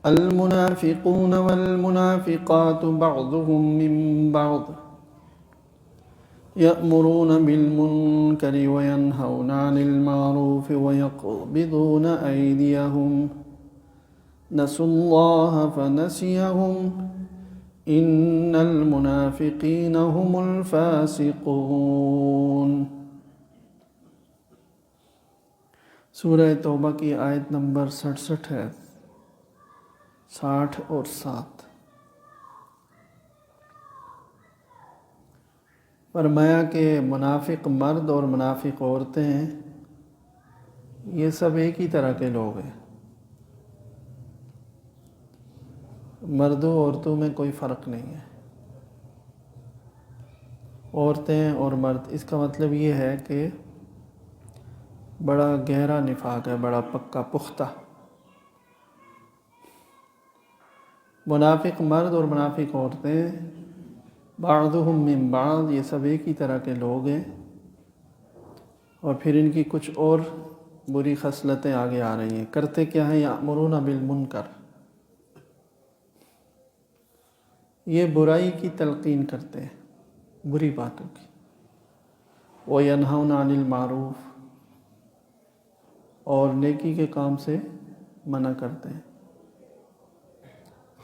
المنافقون والمنافقات بعضهم من بعض يأمرون بالمنكر وينهون عن المعروف ويقبضون أيديهم نسوا الله فنسيهم إن المنافقين هم الفاسقون۔ سورہ توبہ کی آیت نمبر 67 ہے، 60 اور 7۔ فرمایا کہ منافق مرد اور منافق عورتیں ہیں، یہ سب ایک ہی طرح کے لوگ ہیں۔ مردوں عورتوں میں کوئی فرق نہیں ہے، عورتیں اور مرد۔ اس کا مطلب یہ ہے کہ بڑا گہرا نفاق ہے، بڑا پکا پختہ۔ منافق مرد اور منافق عورتیں، بعضهم من بعض، یہ سب ایک ہی طرح کے لوگ ہیں۔ اور پھر ان کی کچھ اور بری خصلتیں آگے آ رہی ہیں۔ کرتے کیا ہیں؟ یأمرون بالمنکر، یہ برائی کی تلقین کرتے ہیں، بری باتوں کی۔ وینہون عن المعروف، اور نیکی کے کام سے منع کرتے ہیں۔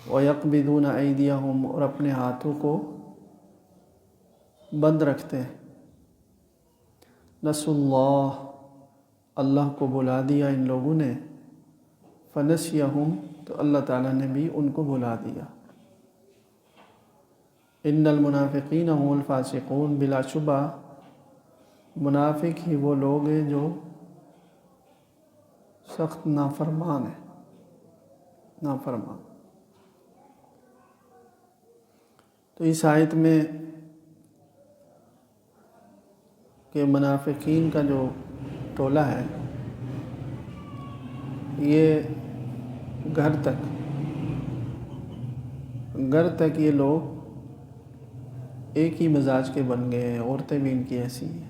وَيَقْبِضُونَ أَيْدِيَهُمْ، اور اپنے ہاتھوں کو بند رکھتے ہیں۔ نسوا اللہ، اللہ کو بلا دیا ان لوگوں نے۔ فنسیہم، تو اللہ تعالیٰ نے بھی ان کو بلا دیا۔ ان المنافقین هم الفاسقون، بلا شبہ منافق ہی وہ لوگ ہیں جو سخت نافرمان ہیں، نافرمان۔ تو اس آیت میں کہ منافقین کا جو ٹولہ ہے، یہ گھر تک یہ لوگ ایک ہی مزاج کے بن گئے ہیں، عورتیں بھی ان کی ایسی ہیں۔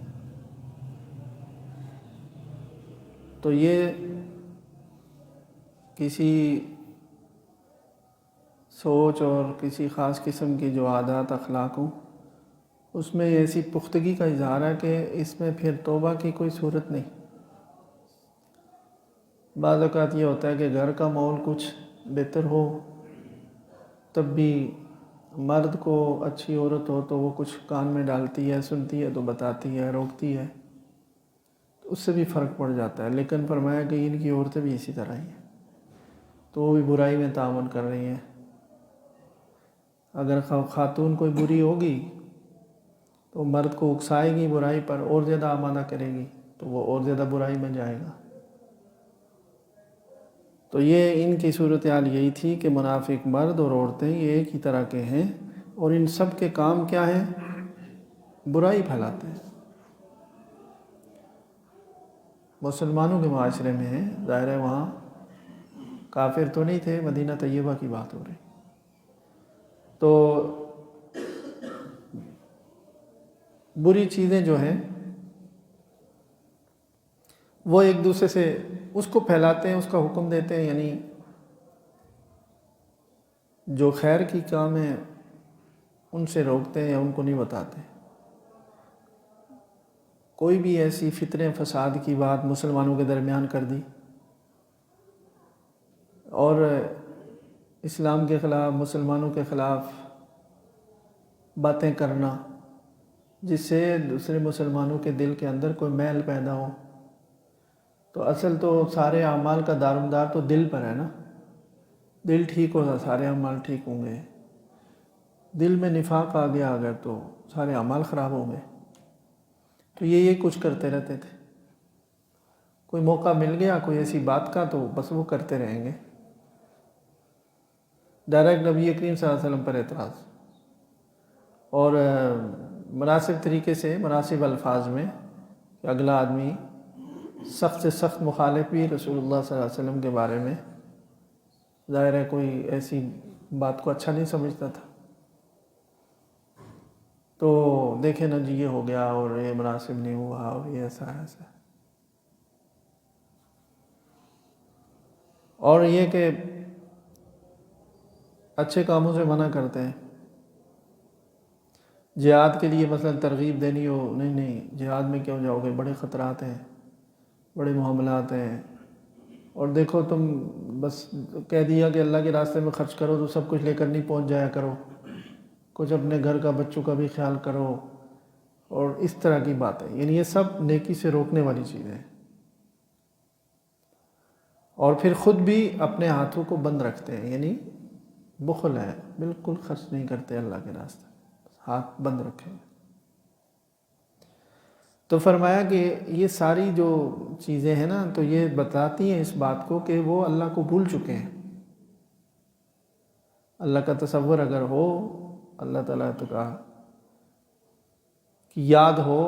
تو یہ کسی سوچ اور کسی خاص قسم کی جو عادات اخلاق ہوں، اس میں ایسی پختگی کا اظہار ہے کہ اس میں پھر توبہ کی کوئی صورت نہیں۔ بعض اوقات یہ ہوتا ہے کہ گھر کا ماحول کچھ بہتر ہو، تب بھی مرد کو اچھی عورت ہو تو وہ کچھ کان میں ڈالتی ہے، سنتی ہے تو بتاتی ہے، روکتی ہے، تو اس سے بھی فرق پڑ جاتا ہے۔ لیکن فرمایا کہ ان کی عورتیں بھی اسی طرح ہی ہیں، تو وہ بھی برائی میں تعاون کر رہی ہیں۔ اگر خاتون کوئی بری ہوگی تو مرد کو اکسائے گی برائی پر، اور زیادہ آمادہ کرے گی، تو وہ اور زیادہ برائی میں جائے گا۔ تو یہ ان کی صورتحال یہی تھی کہ منافق مرد اور عورتیں یہ ایک ہی طرح کے ہیں، اور ان سب کے کام کیا ہیں؟ برائی پھیلاتے ہیں۔ مسلمانوں کے معاشرے میں ہیں، ظاہر ہے وہاں کافر تو نہیں تھے، مدینہ طیبہ کی بات ہو رہی، تو بری چیزیں جو ہیں وہ ایک دوسرے سے اس کو پھیلاتے ہیں، اس کا حکم دیتے ہیں، یعنی جو خیر کی کام ہے ان سے روکتے ہیں یا ان کو نہیں بتاتے۔ کوئی بھی ایسی فتنہ فساد کی بات مسلمانوں کے درمیان کر دی، اور اسلام کے خلاف، مسلمانوں کے خلاف باتیں کرنا، جس سے دوسرے مسلمانوں کے دل کے اندر کوئی میل پیدا ہو، تو اصل تو سارے اعمال کا دارومدار تو دل پر ہے نا۔ دل ٹھیک ہوگا سارے اعمال ٹھیک ہوں گے، دل میں نفاق آ گیا اگر تو سارے اعمال خراب ہوں گے۔ تو یہ کچھ کرتے رہتے تھے، کوئی موقع مل گیا کوئی ایسی بات کا تو بس وہ کرتے رہیں گے، ڈائریکٹ نبی کریم صلی اللہ علیہ وسلم پر اعتراض، اور مناسب طریقے سے، مناسب الفاظ میں، کہ اگلا آدمی سخت سے سخت مخالف بھی رسول اللہ صلی اللہ علیہ وسلم کے بارے میں، ظاہر ہے کوئی ایسی بات کو اچھا نہیں سمجھتا تھا، تو دیکھیں نا جی یہ ہو گیا اور یہ مناسب نہیں ہوا اور یہ ایسا ایسا۔ اور یہ کہ اچھے کاموں سے منع کرتے ہیں. جہاد کے لیے مثلا ترغیب دینی ہو، نہیں نہیں جہاد میں کیوں جاؤ گے، بڑے خطرات ہیں، بڑے معاملات ہیں، اور دیکھو تم بس کہہ دیا کہ اللہ کے راستے میں خرچ کرو تو سب کچھ لے کر نہیں پہنچ جایا کرو، کچھ اپنے گھر کا بچوں کا بھی خیال کرو، اور اس طرح کی باتیں. یعنی یہ سب نیکی سے روکنے والی چیزیں ہیں. اور پھر خود بھی اپنے ہاتھوں کو بند رکھتے ہیں، یعنی بخل ہے، بالکل خرچ نہیں کرتے اللہ کے راستے، ہاتھ بند رکھے. تو فرمایا کہ یہ ساری جو چیزیں ہیں نا، تو یہ بتاتی ہیں اس بات کو کہ وہ اللہ کو بھول چکے ہیں. اللہ کا تصور اگر ہو، اللہ تعالیٰ تو کہا کہ یاد ہو،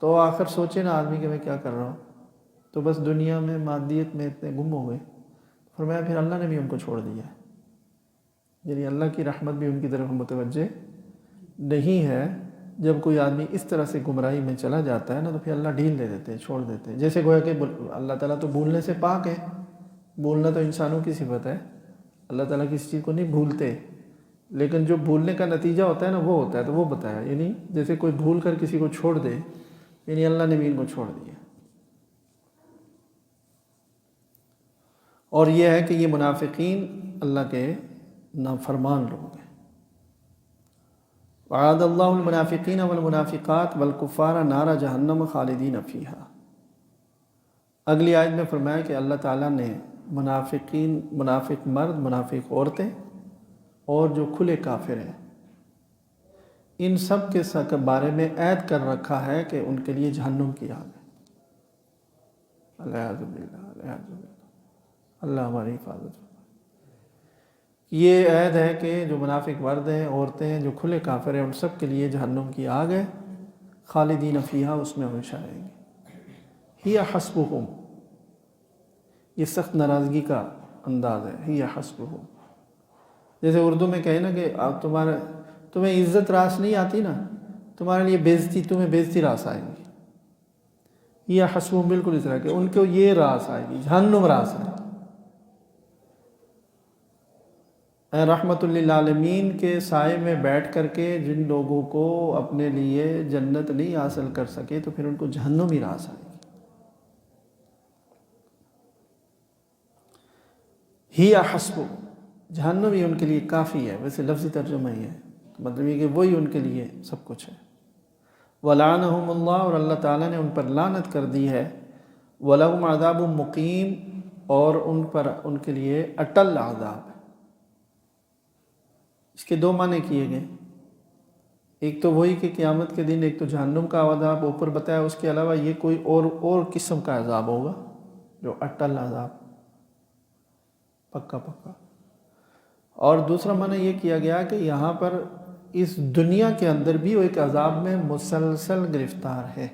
تو آخر سوچے نا آدمی کہ میں کیا کر رہا ہوں، تو بس دنیا میں مادیت میں اتنے گم ہو گئے. فرمایا پھر اللہ نے بھی ان کو چھوڑ دیا. یعنی اللہ کی رحمت بھی ان کی طرف متوجہ نہیں ہے. جب کوئی آدمی اس طرح سے گمراہی میں چلا جاتا ہے نا، تو پھر اللہ ڈھیل دے دیتے ہیں، چھوڑ دیتے ہیں. جیسے گویا کہ اللہ تعالیٰ تو بھولنے سے پاک ہے، بھولنا تو انسانوں کی صفت ہے، اللہ تعالیٰ کسی چیز کو نہیں بھولتے، لیکن جو بھولنے کا نتیجہ ہوتا ہے نا وہ ہوتا ہے. تو وہ بتایا، یعنی جیسے کوئی بھول کر کسی کو چھوڑ دے، یعنی اللہ نے بھی ان کو چھوڑ دیا. اور یہ ہے کہ یہ منافقین اللہ کے نافرمان لوگ ہیں. وعد اللہ المنافقین والمنافقات والکفار نار جہنم خالدین فیہا. اگلی آیت میں فرمایا کہ اللہ تعالیٰ نے منافقین، منافق مرد، منافق عورتیں اور جو کھلے کافر ہیں، ان سب کے بارے میں عہد کر رکھا ہے کہ ان کے لیے جہنم کی آگ ہے. العیاذ باللہ، العیاذ باللہ، اللہ ہماری حفاظت. یہ عہد ہے کہ جو منافق مرد ہیں، عورتیں ہیں، جو کھلے کافر ہیں، ان سب کے لیے جہنم کی آگ ہے. خالدین فیہا، اس میں ہمیشہ رہیں گے. ہی حسبہم، یہ سخت ناراضگی کا انداز ہے. ہی حسبہم، جیسے اردو میں کہیں نا کہ تمہیں عزت راس نہیں آتی نا، تمہارے لیے بےزتی، تمہیں بےزتی راس آئے گی. یہ حسبہم بالکل اس طرح کہ ان کو یہ راس آئے گی، جہنم راس ہے. رحمت للعالمین کے سائے میں بیٹھ کر کے جن لوگوں کو اپنے لیے جنت نہیں حاصل کر سکے، تو پھر ان کو جہنم ہی راس آئے گی. ہی حسب، جہنم ہی ان کے لیے کافی ہے. ویسے لفظی ترجمہ ہی ہے، مطلب یہ کہ وہی ان کے لیے سب کچھ ہے. وَلَعَنَهُمُ اللَّهُ، اور اللہ تعالیٰ نے ان پر لعنت کر دی ہے. وَلَهُمْ عَذَابٌ مُقِيمٌ، اور ان کے لیے اٹل عذاب ہے. اس کے دو معنی کیے گئے. ایک تو وہی کہ قیامت کے دن ایک تو جہنم کا عذاب اوپر بتایا، اس کے علاوہ یہ کوئی اور قسم کا عذاب ہوگا جو اٹل عذاب، پکا پکا. اور دوسرا معنی یہ کیا گیا کہ یہاں پر اس دنیا کے اندر بھی وہ ایک عذاب میں مسلسل گرفتار ہے.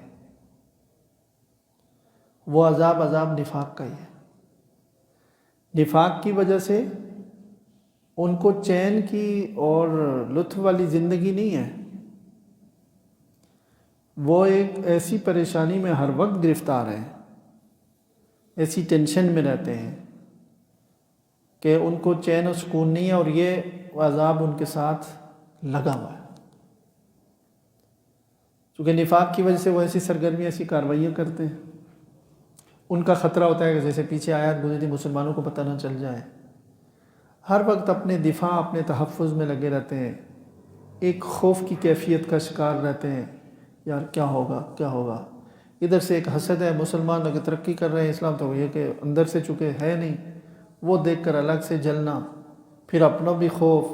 وہ عذاب نفاق کا ہی ہے. نفاق کی وجہ سے ان کو چین کی اور لطف والی زندگی نہیں ہے، وہ ایک ایسی پریشانی میں ہر وقت گرفتار ہیں، ایسی ٹینشن میں رہتے ہیں کہ ان کو چین و سکون نہیں ہے، اور یہ عذاب ان کے ساتھ لگا ہوا ہے. چونکہ نفاق کی وجہ سے وہ ایسی سرگرمیاں، ایسی کارروائیاں کرتے ہیں. ان کا خطرہ ہوتا ہے کہ جیسے پیچھے آیات گزری، مسلمانوں کو پتہ نہ چل جائے. ہر وقت اپنے دفاع، اپنے تحفظ میں لگے رہتے ہیں، ایک خوف کی کیفیت کا شکار رہتے ہیں. یار کیا ہوگا کیا ہوگا. ادھر سے ایک حسد ہے، مسلمان اگر ترقی کر رہے ہیں اسلام، تو یہ کہ اندر سے چونکہ ہے نہیں، وہ دیکھ کر الگ سے جلنا. پھر اپنا بھی خوف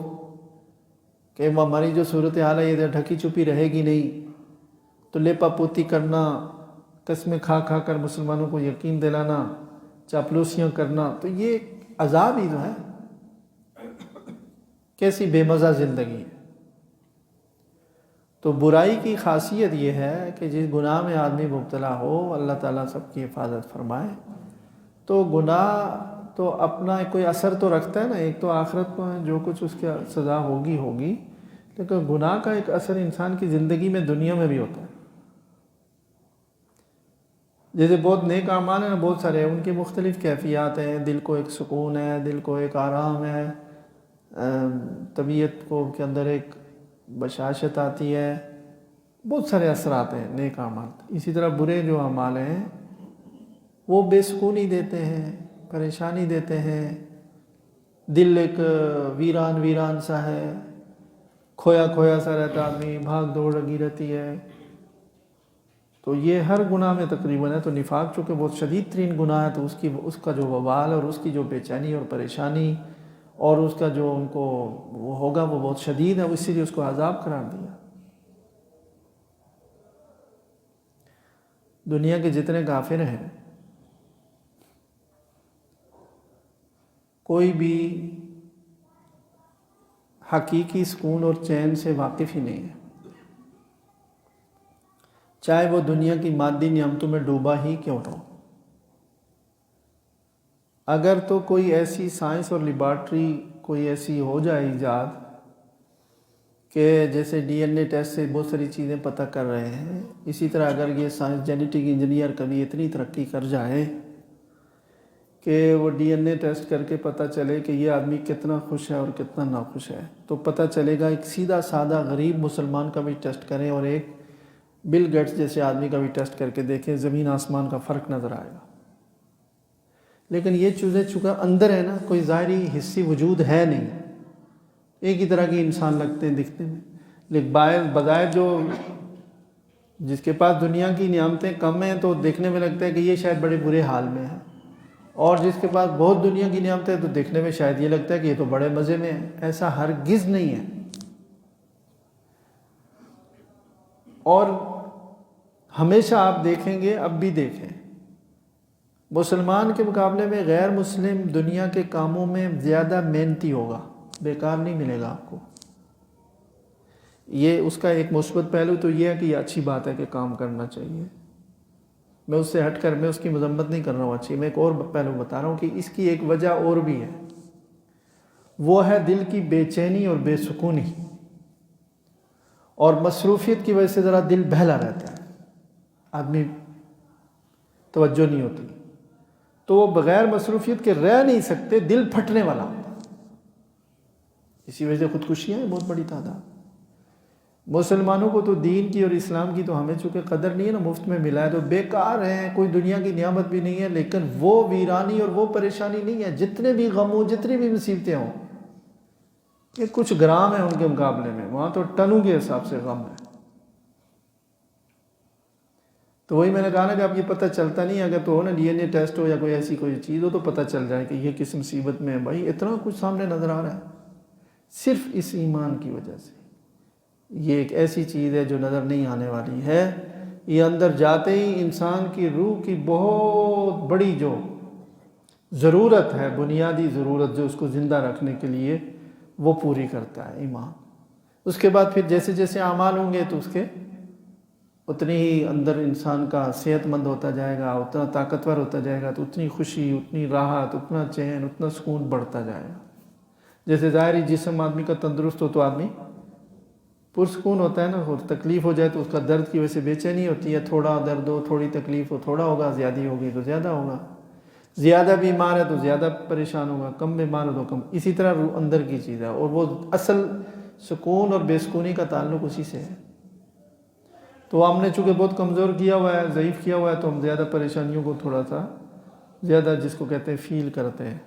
کہ ہماری جو صورتحال ہے ادھر ڈھکی چھپی رہے گی نہیں، تو لیپا پوتی کرنا، قسمیں کھا کھا کر مسلمانوں کو یقین دلانا، چاپلوسیاں کرنا. تو یہ عذاب ہی تو ہے. کیسی بے مزہ زندگی ہے. تو برائی کی خاصیت یہ ہے کہ جس گناہ میں آدمی مبتلا ہو، اللہ تعالیٰ سب کی حفاظت فرمائے، تو گناہ تو اپنا کوئی اثر تو رکھتا ہے نا. ایک تو آخرت میں جو کچھ اس کی سزا ہوگی، لیکن گناہ کا ایک اثر انسان کی زندگی میں، دنیا میں بھی ہوتا ہے. جیسے بہت نیک اعمال ہیں، بہت سارے، ان کی مختلف کیفیات ہیں. دل کو ایک سکون ہے، دل کو ایک آرام ہے، طبیعت کو کے اندر ایک بشاشت آتی ہے، بہت سارے اثرات ہیں نیک اعمال۔ اسی طرح برے جو اعمال ہیں وہ بے سکونی دیتے ہیں، پریشانی دیتے ہیں، دل ایک ویران ویران سا ہے، کھویا کھویا سا رہتا آدمی، بھاگ دوڑ لگی رہتی ہے۔ تو یہ ہر گناہ میں تقریباً ہے۔ تو نفاق چونکہ بہت شدید ترین گناہ ہے، تو اس کا جو وبال اور اس کی جو بے چینی اور پریشانی اور اس کا جو ان کو وہ ہوگا وہ بہت شدید ہے، اسی لیے اس کو عذاب قرار دیا۔ دنیا کے جتنے کافر ہیں کوئی بھی حقیقی سکون اور چین سے واقف ہی نہیں ہے، چاہے وہ دنیا کی مادی نعمتوں میں ڈوبا ہی کیوں ہو۔ اگر تو کوئی ایسی سائنس اور لیبارٹری کوئی ایسی ہو جائے ایجاد کہ جیسے ڈی این اے ٹیسٹ سے بہت ساری چیزیں پتہ کر رہے ہیں، اسی طرح اگر یہ سائنس جینیٹک انجینئر کبھی اتنی ترقی کر جائے کہ وہ ڈی این اے ٹیسٹ کر کے پتہ چلے کہ یہ آدمی کتنا خوش ہے اور کتنا ناخوش ہے، تو پتہ چلے گا ایک سیدھا سادہ غریب مسلمان کا بھی ٹیسٹ کریں اور ایک بل گیٹس جیسے آدمی کا بھی ٹیسٹ کر کے دیکھیں، زمین آسمان کا فرق نظر آئے گا۔ لیکن یہ چیزیں چونکہ اندر ہے نا، کوئی ظاہری حصی وجود ہے نہیں، ایک ہی طرح کے انسان لگتے ہیں دکھنے میں، لیکن بظاہر جو جس کے پاس دنیا کی نعمتیں کم ہیں تو دیکھنے میں لگتا ہے کہ یہ شاید بڑے برے حال میں ہے، اور جس کے پاس بہت دنیا کی نعمتیں تو دیکھنے میں شاید یہ لگتا ہے کہ یہ تو بڑے مزے میں ہے۔ ایسا ہرگز نہیں ہے۔ اور ہمیشہ آپ دیکھیں گے، اب بھی دیکھیں، مسلمان کے مقابلے میں غیر مسلم دنیا کے کاموں میں زیادہ محنتی ہوگا، بیکار نہیں ملے گا آپ کو۔ یہ اس کا ایک مثبت پہلو تو یہ ہے کہ یہ اچھی بات ہے کہ کام کرنا چاہیے، میں اس سے ہٹ کر میں اس کی مذمت نہیں کر رہا ہوں اچھی، میں ایک اور پہلو بتا رہا ہوں کہ اس کی ایک وجہ اور بھی ہے، وہ ہے دل کی بے چینی اور بے سکونی، اور مصروفیت کی وجہ سے ذرا دل بہلا رہتا ہے، آدمی توجہ نہیں ہوتی، تو وہ بغیر مصروفیت کے رہ نہیں سکتے، دل پھٹنے والا ہوتا ہے۔ اسی وجہ سے خودکشیاں ہیں بہت بڑی تعداد۔ مسلمانوں کو تو دین کی اور اسلام کی تو ہمیں چونکہ قدر نہیں ہے نا، مفت میں ملا ہے تو بیکار ہیں، کوئی دنیا کی نعمت بھی نہیں ہے، لیکن وہ ویرانی اور وہ پریشانی نہیں ہے، جتنے بھی غم ہوں، جتنی بھی مصیبتیں ہوں، یہ کچھ گرام ہیں ان کے مقابلے میں، وہاں تو ٹنوں کے حساب سے غم ہے۔ تو وہی میں نے کہا نا کہ اب یہ پتہ چلتا نہیں، اگر تو ہو نا ڈی این اے ٹیسٹ ہو یا کوئی ایسی کوئی چیز ہو تو پتہ چل جائے کہ یہ کس مصیبت میں ہے۔ بھائی اتنا کچھ سامنے نظر آ رہا ہے صرف اس ایمان کی وجہ سے۔ یہ ایک ایسی چیز ہے جو نظر نہیں آنے والی ہے، یہ اندر جاتے ہی انسان کی روح کی بہت بڑی جو ضرورت ہے، بنیادی ضرورت جو اس کو زندہ رکھنے کے لیے، وہ پوری کرتا ہے ایمان۔ اس کے بعد پھر جیسے جیسے اعمال ہوں گے تو اس کے اتنی ہی اندر انسان کا صحت مند ہوتا جائے گا، اتنا طاقتور ہوتا جائے گا، تو اتنی خوشی، اتنی راحت، اتنا چین، اتنا سکون بڑھتا جائے گا۔ جیسے ظاہری جسم آدمی کا تندرست ہو تو آدمی پرسکون ہوتا ہے نا، اور تکلیف ہو جائے تو اس کا درد کی وجہ سے بے چینی ہوتی ہے، تھوڑا درد ہو، تھوڑی تکلیف ہو تھوڑا ہوگا، زیادہ ہوگی تو زیادہ ہوگا، زیادہ بیمار ہے تو زیادہ پریشان ہوگا، کم بیمار ہو تو کم۔ اسی طرح روح اندر کی چیز ہے، اور وہ اصل سکون اور بے سکونی کا تعلق اسی سے ہے۔ تو ہم نے چونکہ بہت کمزور کیا ہوا ہے، ضعیف کیا ہوا ہے، تو ہم زیادہ پریشانیوں کو تھوڑا سا زیادہ جس کو کہتے ہیں فیل کرتے ہیں۔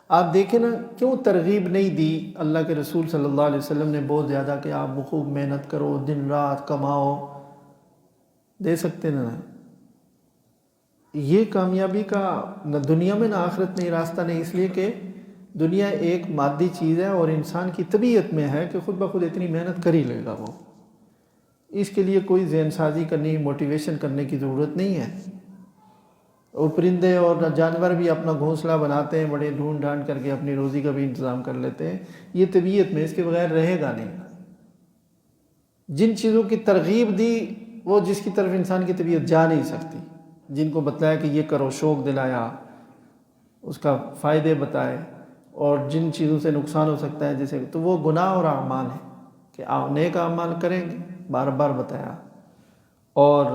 آپ دیکھیں نا کیوں ترغیب نہیں دی اللہ کے رسول صلی اللہ علیہ وسلم نے بہت زیادہ کہ آپ خوب محنت کرو، دن رات کماؤ، دے سکتے نا۔ یہ کامیابی کا نہ دنیا میں نہ آخرت میں راستہ نہیں، اس لیے کہ دنیا ایک مادی چیز ہے اور انسان کی طبیعت میں ہے کہ خود بخود اتنی محنت کر ہی لے گا وہ، اس کے لیے کوئی ذہن سازی کرنی، موٹیویشن کرنے کی ضرورت نہیں ہے۔ اور پرندے اور جانور بھی اپنا گھونسلہ بناتے ہیں، بڑے ڈھونڈ ڈھانڈ کر کے اپنی روزی کا بھی انتظام کر لیتے ہیں، یہ طبیعت میں اس کے بغیر رہے گا نہیں۔ جن چیزوں کی ترغیب دی وہ جس کی طرف انسان کی طبیعت جا نہیں سکتی، جن کو بتلایا کہ یہ کرو، شوق دلایا، اس کا فائدے بتائے، اور جن چیزوں سے نقصان ہو سکتا ہے جیسے تو وہ گناہ اور اعمال ہیں کہ نیک اعمال کریں گے، بار بار بتایا، اور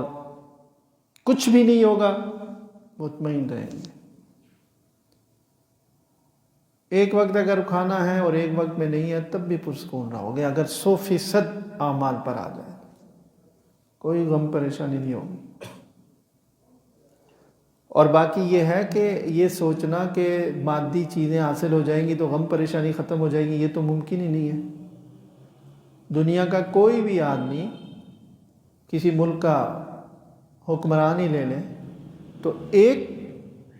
کچھ بھی نہیں ہوگا، مطمئن رہیں گے۔ ایک وقت اگر کھانا ہے اور ایک وقت میں نہیں ہے تب بھی پرسکون رہو گے، اگر 100% اعمال پر آ جائے کوئی غم پریشانی نہیں ہوگی۔ اور باقی یہ ہے کہ یہ سوچنا کہ مادی چیزیں حاصل ہو جائیں گی تو غم پریشانی ختم ہو جائے گی، یہ تو ممکن ہی نہیں ہے۔ دنیا کا کوئی بھی آدمی کسی ملک کا حکمران ہی لے لیں تو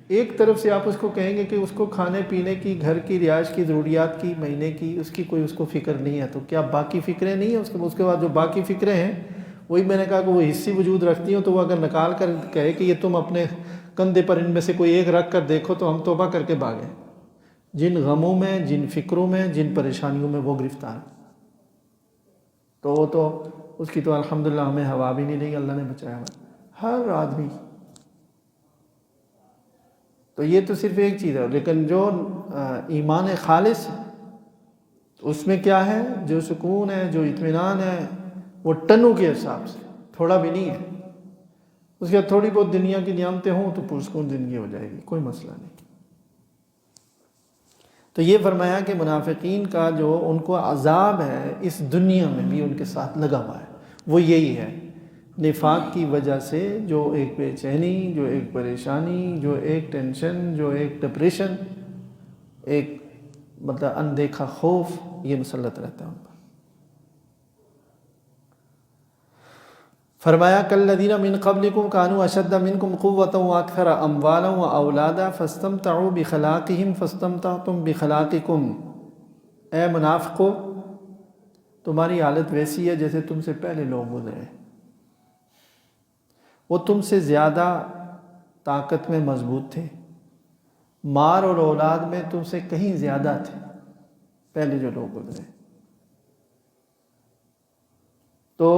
ایک طرف سے آپ اس کو کہیں گے کہ اس کو کھانے پینے کی، گھر کی، رہائش کی، ضروریات کی، مہینے کی، اس کی کوئی اس کو فکر نہیں ہے، تو کیا باقی فکریں نہیں ہیں اس کے بعد جو باقی فکریں ہیں وہی میں نے کہا کہ وہ حصی وجود رکھتی ہوں، تو وہ اگر نکال کر کہے کہ یہ تم اپنے کندھے پر ان میں سے کوئی ایک رکھ کر دیکھو تو ہم توبہ کر کے بھاگیں۔ جن غموں میں، جن فکروں میں، جن پریشانیوں میں وہ گرفتار ہے، تو وہ تو اس کی تو الحمدللہ ہمیں ہوا بھی نہیں رہی، اللہ نے بچایا ہوا ہر آدمی۔ تو یہ تو صرف ایک چیز ہے، لیکن جو ایمان خالص ہے اس میں کیا ہے، جو سکون ہے، جو اطمینان ہے، وہ ٹنوں کے حساب سے، تھوڑا بھی نہیں ہے۔ اس کے بعد تھوڑی بہت دنیا کی نعمتیں ہوں تو پرسکون زندگی ہو جائے گی، کوئی مسئلہ نہیں۔ تو یہ فرمایا کہ منافقین کا جو ان کو عذاب ہے اس دنیا میں بھی ان کے ساتھ لگا ہوا ہے، وہ یہی ہے، نفاق کی وجہ سے جو ایک بے چینی، جو ایک پریشانی، جو ایک ٹینشن، جو ایک ڈپریشن، ایک مطلب اندیکھا خوف، یہ مسلط رہتا ہے ان پر۔ فرمایا کالذین من قبلکم کانوا اشد منکم قوۃ واکثر اموالا واولادا فاستمتعوا بخلاقہم فاستمتعتم بخلاقکم۔ اے منافقو، تمہاری حالت ویسی ہے جیسے تم سے پہلے لوگ گزرے، وہ تم سے زیادہ طاقت میں مضبوط تھے، مال اور اولاد میں تم سے کہیں زیادہ تھے پہلے جو لوگ گزرے، تو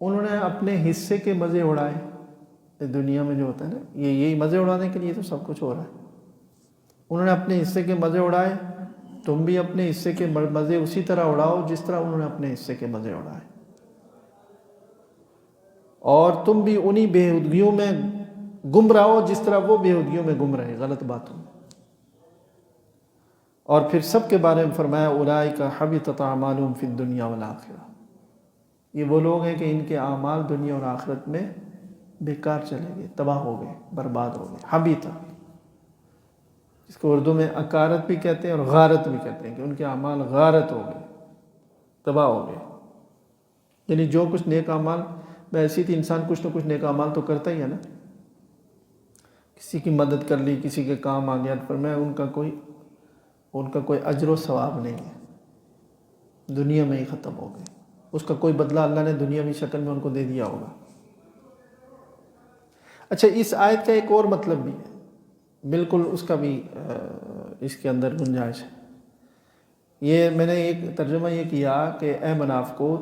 انہوں نے اپنے حصے کے مزے اڑائے۔ دنیا میں جو ہوتا ہے نا، یہی مزے اڑانے کے لیے تو سب کچھ ہو رہا ہے۔ انہوں نے اپنے حصے کے مزے اڑائے، تم بھی اپنے حصے کے مزے اسی طرح اڑاؤ جس طرح انہوں نے اپنے حصے کے مزے اڑائے، اور تم بھی انہی بےہودگیوں میں گم رہو جس طرح وہ بےہودگیوں میں گم رہے، غلط باتوں میں۔ اور پھر سب کے بارے میں فرمایا اولئک حبطت اعمالهم فی الدنیا والآخرہ، یہ وہ لوگ ہیں کہ ان کے اعمال دنیا اور آخرت میں بیکار چلے گئے، تباہ ہو گئے، برباد ہو گئے۔ حبیطہ، جس کو اردو میں اکارت بھی کہتے ہیں اور غارت بھی کہتے ہیں، کہ ان کے اعمال غارت ہو گئے، تباہ ہو گئے۔ یعنی جو کچھ نیک اعمال، ویسے ہی انسان کچھ نہ کچھ نیک اعمال تو کرتا ہی ہے نا، کسی کی مدد کر لی، کسی کے کام آ گیا، پر میں ان کا کوئی اجر و ثواب نہیں ہے، دنیا میں ہی ختم ہو گئے، اس کا کوئی بدلہ اللہ نے دنیاوی شکل میں ان کو دے دیا ہوگا۔ اچھا، اس آیت کا ایک اور مطلب بھی ہے، بالکل اس کا بھی اس کے اندر گنجائش ہے۔ یہ میں نے ایک ترجمہ یہ کیا کہ اے منافقو،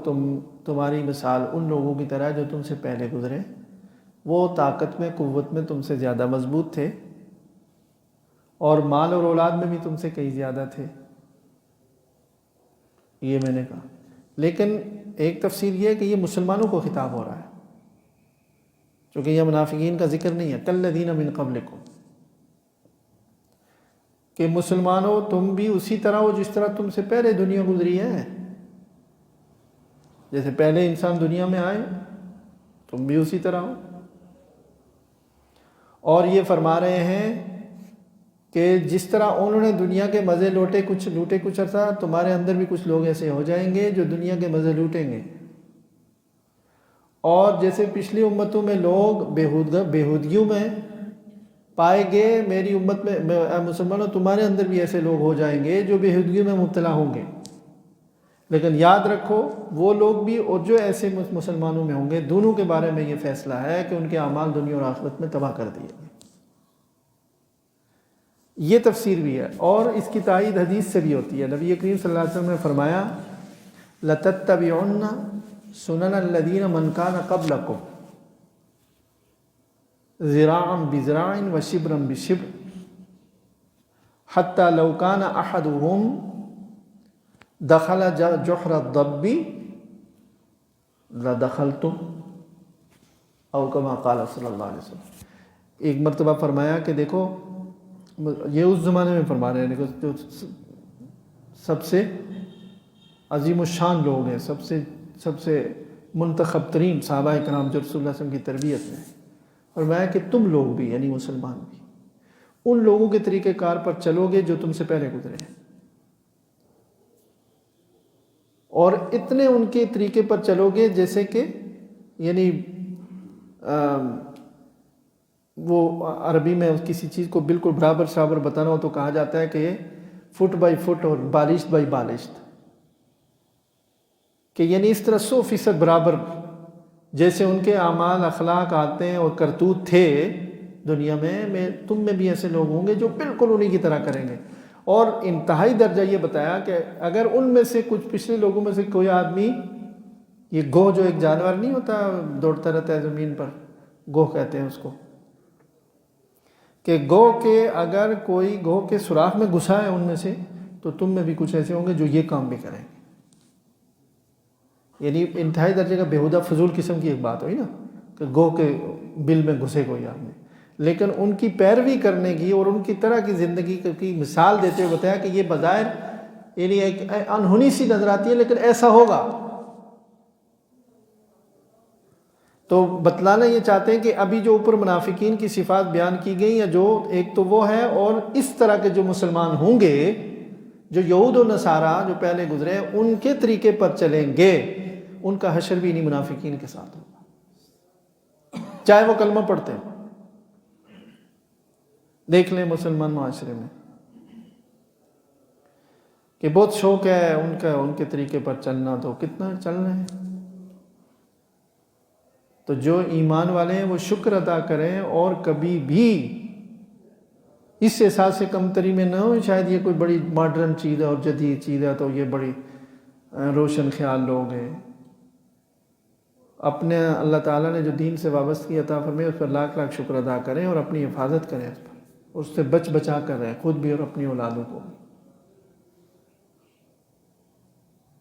تمہاری مثال ان لوگوں کی طرح جو تم سے پہلے گزرے، وہ طاقت میں، قوت میں تم سے زیادہ مضبوط تھے، اور مال اور اولاد میں بھی تم سے کہیں زیادہ تھے، یہ میں نے کہا۔ لیکن ایک تفسیر یہ ہے کہ یہ مسلمانوں کو خطاب ہو رہا ہے، چونکہ یہ منافقین کا ذکر نہیں ہے۔ کالذین من قبلکم، کہ مسلمانوں تم بھی اسی طرح ہو جس طرح تم سے پہلے دنیا گزری ہے، جیسے پہلے انسان دنیا میں آئے تم بھی اسی طرح ہو۔ اور یہ فرما رہے ہیں کہ جس طرح انہوں نے دنیا کے مزے لوٹے کچھ عرصہ، تمہارے اندر بھی کچھ لوگ ایسے ہو جائیں گے جو دنیا کے مزے لوٹیں گے، اور جیسے پچھلی امتوں میں لوگ بےہودگیوں میں پائے گئے، میری امت میں مسلمانوں تمہارے اندر بھی ایسے لوگ ہو جائیں گے جو بےہودگیوں میں مبتلا ہوں گے، لیکن یاد رکھو وہ لوگ بھی اور جو ایسے مسلمانوں میں ہوں گے، دونوں کے بارے میں یہ فیصلہ ہے کہ ان کے اعمال دنیا اور آخرت میں تباہ کر دیے گئے۔ یہ تفسیر بھی ہے، اور اس کی تائید حدیث سے بھی ہوتی ہے۔ نبی کریم صلی اللہ علیہ وسلم نے فرمایا لَتَتَّبِعُنَّ سُنَنَ الَّذِينَ مَنْ كَانَ قَبْلَكُمْ ذِرَاعًا بِذِرَاعٍ وَشِبْرًا بِشِبْرٍ حَتَّى لَوْ كَانَ أَحَدُهُمْ دَخَلَ جُحْرَ الضَّبِّ لَدَخَلْتُمْ أو كما قال صلی اللہ علیہ وسلم۔ ایک مرتبہ فرمایا کہ دیکھو یہ اس زمانے میں فرما رہے ہیں کہ جو سب سے عظیم الشان لوگ ہیں، سب سے منتخب ترین صحابہ کرام جو رسول اللہ صلی اللہ علیہ وسلم کی تربیت میں، اور میں کہ تم لوگ بھی یعنی مسلمان بھی ان لوگوں کے طریقہ کار پر چلو گے جو تم سے پہلے گزرے ہیں، اور اتنے ان کے طریقے پر چلو گے جیسے کہ یعنی وہ عربی میں کسی چیز کو بالکل برابر شرابر بتانا ہو تو کہا جاتا ہے کہ یہ فٹ بائی فٹ اور بالشت بائی بالشت، کہ یعنی اس طرح 100% برابر جیسے ان کے اعمال اخلاق آتے ہیں اور کرتوت تھے دنیا میں تم میں بھی ایسے لوگ ہوں گے جو بالکل انہی کی طرح کریں گے۔ اور انتہائی درجہ یہ بتایا کہ اگر ان میں سے کچھ پچھلے لوگوں میں سے کوئی آدمی، یہ گوہ جو ایک جانور نہیں ہوتا دوڑتا رہتا ہے زمین پر، گوہ کہتے ہیں اس کو، کہ گوہ کے اگر کوئی گوہ کے سوراخ میں گھسا ہے ان میں سے تو تم میں بھی کچھ ایسے ہوں گے جو یہ کام بھی کریں گے۔ یعنی انتہائی درجے کا بیہودہ فضول قسم کی ایک بات ہوئی نا کہ گوہ کے بل میں گھسے کوئی آدمی، لیکن ان کی پیروی کرنے کی اور ان کی طرح کی زندگی کی مثال دیتے ہوئے بتایا کہ یہ بظاہر یعنی ایک انہونی سی نظر آتی ہے لیکن ایسا ہوگا۔ تو بتلانا یہ چاہتے ہیں کہ ابھی جو اوپر منافقین کی صفات بیان کی گئی ہیں، جو ایک تو وہ ہے، اور اس طرح کے جو مسلمان ہوں گے جو یہود و نصارہ جو پہلے گزرے ان کے طریقے پر چلیں گے، ان کا حشر بھی انہی منافقین کے ساتھ ہوگا، چاہے وہ کلمہ پڑھتے ہیں۔ دیکھ لیں مسلمان معاشرے میں کہ بہت شوق ہے ان کے طریقے پر چلنا، تو کتنا چل رہے ہیں۔ تو جو ایمان والے ہیں وہ شکر ادا کریں اور کبھی بھی اس احساس سے کمتری میں نہ ہو شاید یہ کوئی بڑی ماڈرن چیز ہے اور جدید چیز ہے تو یہ بڑی روشن خیال لوگ ہیں۔ اپنے اللہ تعالیٰ نے جو دین سے وابستگی عطا فرمائی اس پر لاکھ لاکھ شکر ادا کریں اور اپنی حفاظت کریں، اس پر اس سے بچا کر رہیں، خود بھی اور اپنی اولادوں کو۔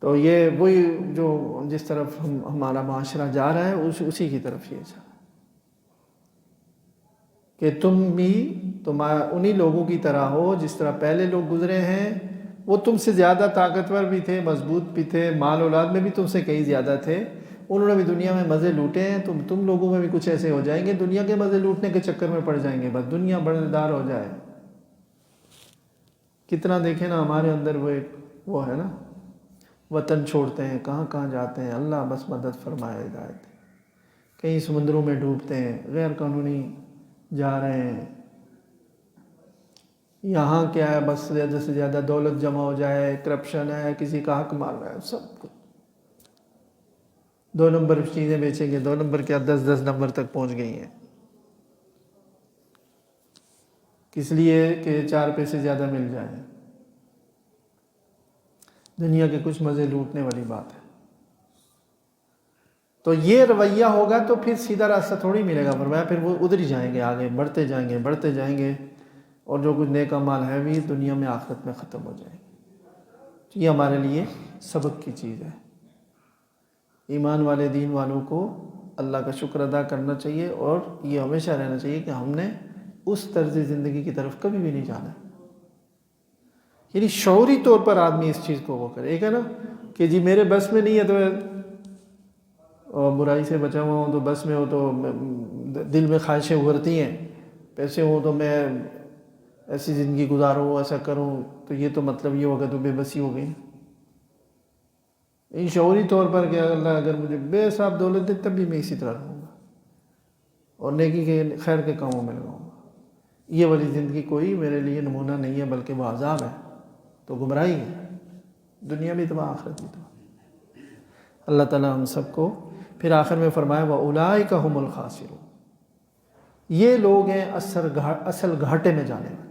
تو یہ وہی جو جس طرف ہمارا معاشرہ جا رہا ہے اسی کی طرف یہ جا رہا ہے کہ تم بھی انہی لوگوں کی طرح ہو جس طرح پہلے لوگ گزرے ہیں۔ وہ تم سے زیادہ طاقتور بھی تھے، مضبوط بھی تھے، مال اولاد میں بھی تم سے کئی زیادہ تھے، انہوں نے بھی دنیا میں مزے لوٹے ہیں، تم لوگوں میں بھی کچھ ایسے ہو جائیں گے، دنیا کے مزے لوٹنے کے چکر میں پڑ جائیں گے، بس دنیا بڑے دار ہو جائے۔ کتنا دیکھیں نا ہمارے اندر وہ ہے نا، وطن چھوڑتے ہیں، کہاں کہاں جاتے ہیں، اللہ بس مدد فرمائے ہدایت، کہیں سمندروں میں ڈوبتے ہیں، غیر قانونی جا رہے ہیں، یہاں کیا ہے بس زیادہ سے زیادہ دولت جمع ہو جائے، کرپشن ہے، کسی کا حق مار رہا ہے، سب کچھ 2 نمبر چیزیں بیچیں گے، 2 نمبر کیا 10 نمبر تک پہنچ گئی ہیں، کس لیے کہ 4 پیسے زیادہ مل جائیں، دنیا کے کچھ مزے لوٹنے والی بات ہے۔ تو یہ رویہ ہوگا تو پھر سیدھا راستہ تھوڑی ملے گا، فرمایا پھر وہ ادھر ہی جائیں گے، آگے بڑھتے جائیں گے اور جو کچھ نیک اعمال ہے بھی دنیا میں آخرت میں ختم ہو جائے گی۔ یہ ہمارے لیے سبق کی چیز ہے۔ ایمان والے دین والوں کو اللہ کا شکر ادا کرنا چاہیے اور یہ ہمیشہ رہنا چاہیے کہ ہم نے اس طرز زندگی کی طرف کبھی بھی نہیں جانا، یعنی شعوری طور پر آدمی اس چیز کو وہ کرے۔ ایک ہے نا کہ جی میرے بس میں نہیں ہے تو برائی سے بچا ہوا ہوں، تو بس میں ہو تو دل میں خواہشیں ابھرتی ہیں، پیسے ہوں تو میں ایسی زندگی گزاروں، ایسا کروں، تو یہ تو مطلب یہ ہوگا تو بے بسی ہو گئی۔ ان شعوری طور پر کہ اللہ اگر مجھے بے حساب دولت دے تب بھی میں اسی طرح رہوں گا اور نیکی کے خیر کے کاموں میں لگاؤں گا، یہ والی زندگی کوئی میرے لیے نمونہ نہیں ہے، بلکہ وہ عذاب ہے، تو گمراہی ہے، دنیا بھی تباہ آخرت بھی تباہ۔ اللہ تعالیٰ ہم سب کو پھر آخر میں فرمایا وَأُولَٰئِكَ هُمُ الْخَاسِرُونَ، یہ لوگ ہیں اصل گھاٹے میں جانے والے۔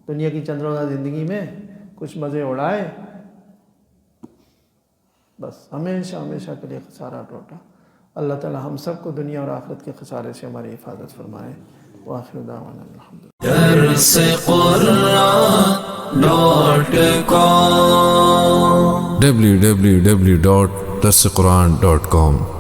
دنیا کی چند روزہ زندگی میں کچھ مزے اڑائے، بس ہمیشہ ہمیشہ کے لیے خسارہ ٹوٹا۔ اللہ تعالیٰ ہم سب کو دنیا اور آخرت کے خسارے سے ہماری حفاظت فرمائے۔ وآخر دعوانا الحمدللہ۔ www.darsequran.com